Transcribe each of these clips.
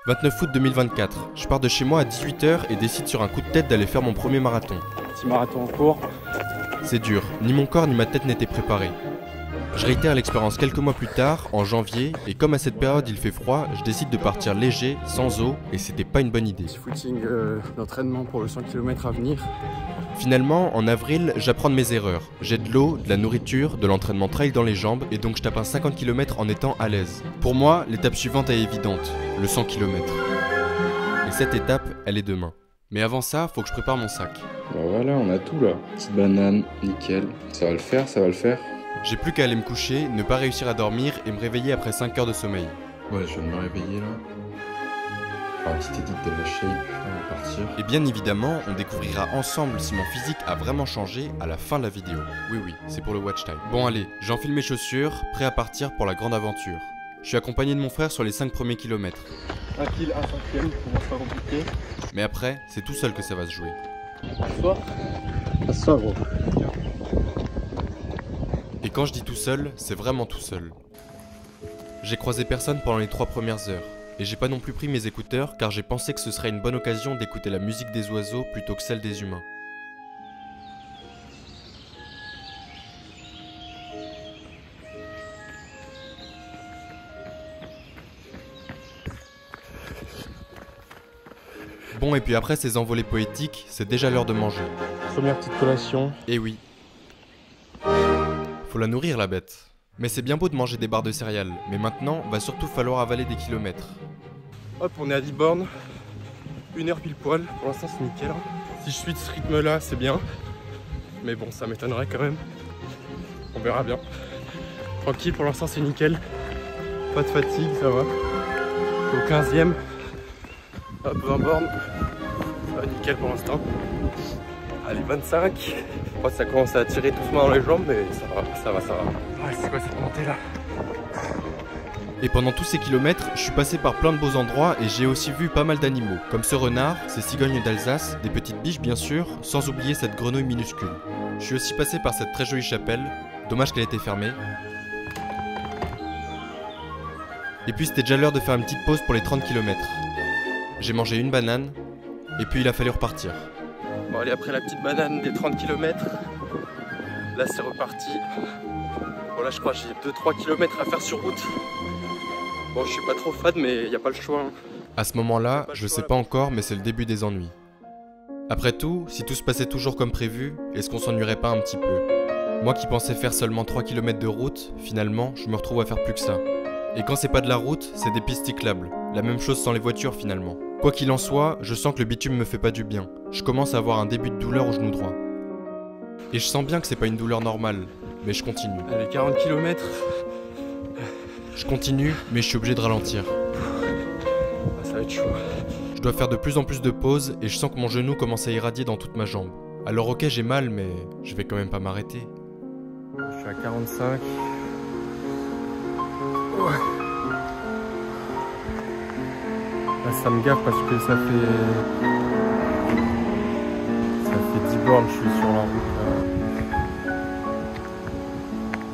29 août 2024, je pars de chez moi à 18 h et décide sur un coup de tête d'aller faire mon premier marathon. Petit marathon en cours. C'est dur, ni mon corps ni ma tête n'étaient préparés. Je réitère l'expérience quelques mois plus tard, en janvier, et comme à cette période il fait froid, je décide de partir léger, sans eau, et c'était pas une bonne idée. Petit footing d'entraînement pour le 100 km à venir. Finalement, en avril, j'apprends de mes erreurs. J'ai de l'eau, de la nourriture, de l'entraînement trail dans les jambes, et donc je tape un 50 km en étant à l'aise. Pour moi, l'étape suivante est évidente, le 100 km. Et cette étape, elle est demain. Mais avant ça, faut que je prépare mon sac. Bah voilà, on a tout là. Petite banane, nickel. Ça va le faire, ça va le faire. J'ai plus qu'à aller me coucher, ne pas réussir à dormir et me réveiller après 5 heures de sommeil. Ouais, je viens de me réveiller là. Faire un petit édit de la shape avant de partir. Et bien évidemment, on découvrira ensemble si mon physique a vraiment changé à la fin de la vidéo. Oui, c'est pour le watch time. Bon allez, j'enfile mes chaussures, prêt à partir pour la grande aventure. Je suis accompagné de mon frère sur les 5 premiers kilomètres. Un kill, un cinquième, commence pas compliqué. Mais après, c'est tout seul que ça va se jouer. Assois gros. Et quand je dis tout seul, c'est vraiment tout seul. J'ai croisé personne pendant les 3 premières heures. Et j'ai pas non plus pris mes écouteurs car j'ai pensé que ce serait une bonne occasion d'écouter la musique des oiseaux plutôt que celle des humains. Bon, et puis après ces envolées poétiques, c'est déjà l'heure de manger. Première petite collation. Eh oui. Faut la nourrir la bête. Mais c'est bien beau de manger des barres de céréales, mais maintenant, va surtout falloir avaler des kilomètres. Hop, on est à 10 bornes. 1 heure pile poil. Pour l'instant, c'est nickel. Si je suis de ce rythme-là, c'est bien. Mais bon, ça m'étonnerait quand même. On verra bien. Tranquille, pour l'instant, c'est nickel. Pas de fatigue, ça va. Au 15e. Hop, 20 bornes. Ça va nickel pour l'instant. Allez, 25. Je crois que ça commence à tirer doucement dans les jambes, mais ça va. Ouais, c'est quoi cette montée là? Et pendant tous ces kilomètres, je suis passé par plein de beaux endroits et j'ai aussi vu pas mal d'animaux, comme ce renard, ces cigognes d'Alsace, des petites biches bien sûr, sans oublier cette grenouille minuscule. Je suis aussi passé par cette très jolie chapelle, dommage qu'elle ait été fermée. Et puis c'était déjà l'heure de faire une petite pause pour les 30 km. J'ai mangé une banane, et puis il a fallu repartir. Bon allez, après la petite banane des 30 km, là c'est reparti. Bon là je crois que j'ai 2-3 km à faire sur route. Bon je suis pas trop fade mais y a pas le choix. À ce moment-là, je sais pas encore mais c'est le début des ennuis. Après tout, si tout se passait toujours comme prévu, est-ce qu'on s'ennuierait pas un petit peu? Moi qui pensais faire seulement 3 km de route, finalement je me retrouve à faire plus que ça. Et quand c'est pas de la route, c'est des pistes cyclables. La même chose sans les voitures finalement. Quoi qu'il en soit, je sens que le bitume me fait pas du bien. Je commence à avoir un début de douleur au genou droit. Et je sens bien que c'est pas une douleur normale, mais je continue. Allez, 40 km. Je continue, mais je suis obligé de ralentir. Ça va être chaud. Je dois faire de plus en plus de pauses et je sens que mon genou commence à irradier dans toute ma jambe. Alors ok, j'ai mal, mais je vais quand même pas m'arrêter. Je suis à 45. Ouais. Là, ça me gaffe parce que ça fait 10 bornes, je suis sur la route là.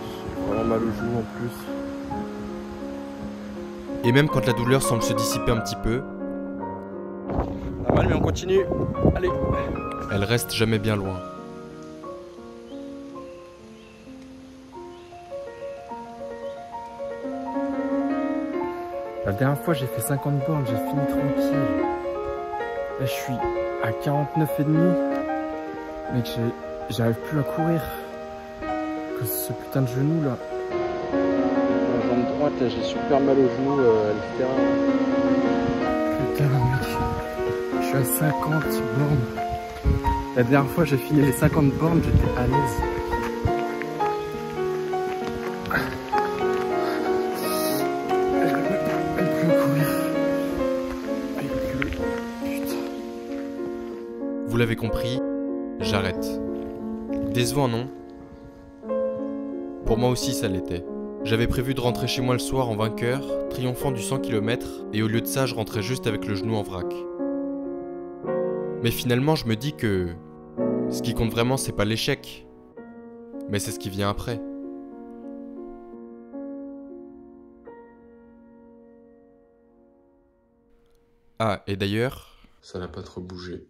J'ai vraiment mal au genou en plus. Et même quand la douleur semble se dissiper un petit peu, Pas mal mais on continue. Allez. elle reste jamais bien loin. La dernière fois j'ai fait 50 bornes, j'ai fini tranquille. Là je suis à 49,5. Mec, j'arrive plus à courir. Que ce putain de genou là. La jambe droite là, j'ai super mal au genou, elle fait putain mec. Je suis à 50 bornes. La dernière fois j'ai fini les 50 bornes, j'étais à l'aise. Vous l'avez compris, j'arrête. Décevant, non? Pour moi aussi ça l'était. J'avais prévu de rentrer chez moi le soir en vainqueur, triomphant du 100 km, et au lieu de ça je rentrais juste avec le genou en vrac. Mais finalement je me dis que ce qui compte vraiment c'est pas l'échec, mais c'est ce qui vient après. Ah, et d'ailleurs... Ça n'a pas trop bougé.